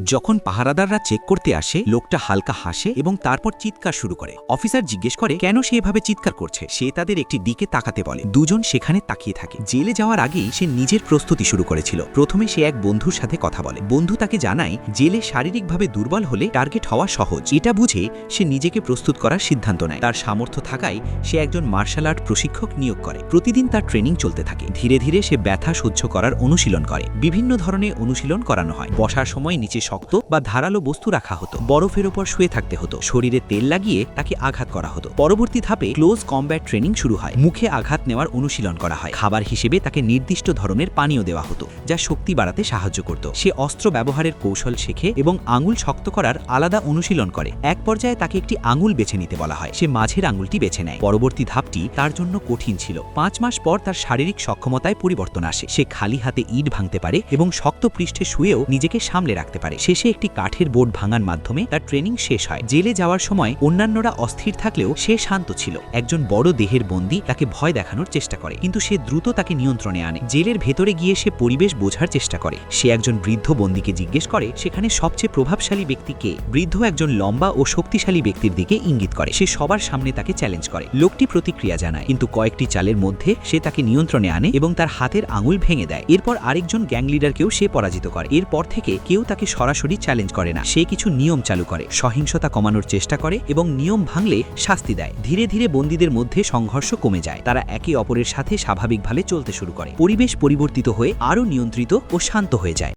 যখন পাহারাদাররা চেক করতে আসে লোকটা হালকা হাসে এবং তারপর চিৎকার শুরু করে। অফিসার জিজ্ঞেস করে কেন সে এভাবে চিৎকার করছে। সে তাদের একটি দিকে তাকাতে বলে। দুজন সেখানে তাকিয়ে থাকে। জেলে যাওয়ার আগেই সে নিজের প্রস্তুতি শুরু করেছিল। প্রথমে সে এক বন্ধুর সাথে কথা বলে। বন্ধু তাকে জানায় জেলে শারীরিকভাবে দুর্বল হলে টার্গেট হওয়া সহজ। এটা বুঝে সে নিজেকে প্রস্তুত করার সিদ্ধান্ত নেয়। তার সামর্থ্য থাকায় সে একজন মার্শাল আর্ট প্রশিক্ষক নিয়োগ করে। প্রতিদিন তার ট্রেনিং চলতে থাকে। ধীরে ধীরে সে ব্যথা সহ্য করার অনুশীলন করে। বিভিন্ন ধরনের অনুশীলন করানো হয়। বসার সময় নিচে শক্ত বা ধারালো বস্তু রাখা হতো। বরফের ওপর শুয়ে থাকতে হতো। শরীরে তেল লাগিয়ে তাকে আঘাত করা হতো। পরবর্তী ধাপে ক্লোজ কমব্যাট ট্রেনিং শুরু হয়। মুখে আঘাত নেওয়ার অনুশীলন করা হয়। খাবার হিসেবে তাকে নির্দিষ্ট ধরনের পানীয় দেওয়া হতো যা শক্তি বাড়াতে সাহায্য করত। সে অস্ত্র ব্যবহারের কৌশল শেখে এবং আঙুল শক্ত করার আলাদা অনুশীলন করে। এক পর্যায়ে তাকে একটি আঙুল বেছে নিতে বলা হয়। সে মাঝের আঙুলটি বেছে নেয়। পরবর্তী ধাপটি তার জন্য কঠিন ছিল। 5 মাস পর তার শারীরিক সক্ষমতায় পরিবর্তন আসে। সে খালি হাতে ইট ভাঙতে পারে এবং শক্ত পৃষ্ঠে শুয়েও নিজেকে সামলে রাখতে পারে। শেষে একটি কাঠের বোর্ড ভাঙার মাধ্যমে তার ট্রেনিং শেষ হয়। জেলে যাওয়ার সময় অন্যান্যরা অস্থির থাকলেও সে শান্ত ছিল। একজন বড় দেহের বন্দী তাকে ভয় দেখানোর চেষ্টা করে, কিন্তু সে দ্রুত তাকে নিয়ন্ত্রণে আনে। জেলের ভেতরে গিয়ে সে পরিবেশ বোঝার চেষ্টা করে। সে একজন বৃদ্ধ বন্দীকে জিজ্ঞেস করে সেখানে সবচেয়ে প্রভাবশালী ব্যক্তি কে। বৃদ্ধ একজন লম্বা ও শক্তিশালী ব্যক্তির দিকে ইঙ্গিত করে। সে সবার সামনে তাকে চ্যালেঞ্জ করে। লোকটি প্রতিক্রিয়া জানায়, কিন্তু কয়েকটি চালের মধ্যে সে তাকে নিয়ন্ত্রণে আনে এবং তার হাতের আঙুল ভেঙে দেয়। এরপর আরেকজন গ্যাং লিডারকেও সে পরাজিত করে। এরপর থেকে কেউ তাকে সরাসরি চ্যালেঞ্জ করে না। সে কিছু নিয়ম চালু করে, সহিংসতা কমানোর চেষ্টা করে এবং নিয়ম ভাঙলে শাস্তি দেয়। ধীরে ধীরে বন্দীদের মধ্যে সংঘর্ষ কমে যায়। তারা একে অপরের সাথে স্বাভাবিকভাবে চলতে শুরু করে। পরিবেশ পরিবর্তিত হয়ে আরও নিয়ন্ত্রিত ও শান্ত হয়ে যায়।